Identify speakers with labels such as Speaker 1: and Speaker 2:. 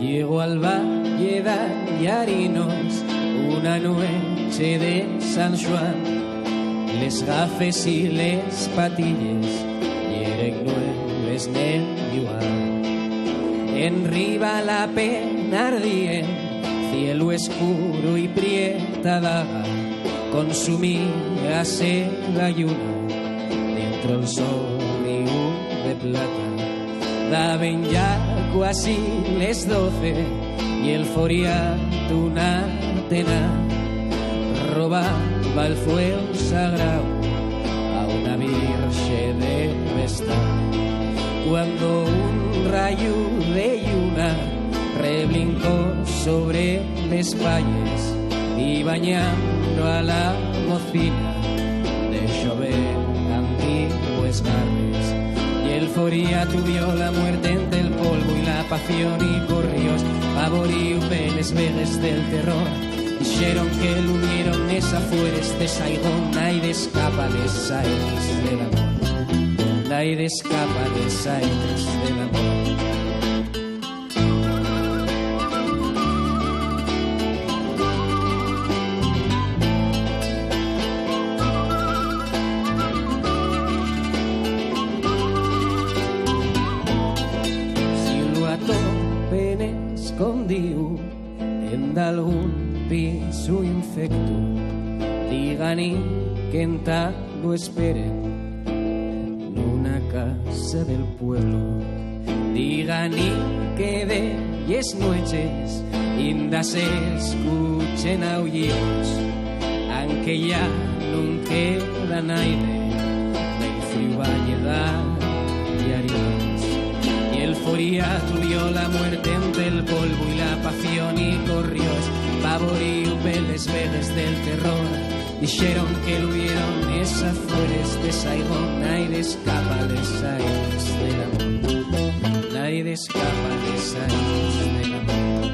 Speaker 1: Llego al Valle de Llarinos una noche de Sant Joan. Les gafes i les patilles eren nueves nel lluar. Enriba la pena ardient, cielo oscuro y prieta daga, consumíase la lluna dentro el sol y de plata. Daven ya quasi les 12 y el foriat una tena robaba el fuego sagrado a una virgen de vestal. Cuando un rayo de lluna reblincó sobre les valles y bañando a la mocina de llover antiguos barres. Y el foriato vio la muerte entre el polvo y la pasión y corrió pavor y les vegues del terror. Dijeron que lo unieron esa fueres de Saigón, nadie escapa de Saigón del amor. Nadie escapa de Saigón del amor. Escondiu en d'algun piso infecto, digan-hi que en tal lo esperen en una casa del pueblo. Digan-hi que de les noches inda se escuchen aullidos, aunque ya no queda nadie del frío valle de Llarinos. El foriato vio la muerte entre el polvo y la pasión y corrió pavor y les vegues del terror. Dijeron que lo vieron esas flores de Saigón, nadie escapa de Saigón del amor. Nadie escapa de Saigón del amor.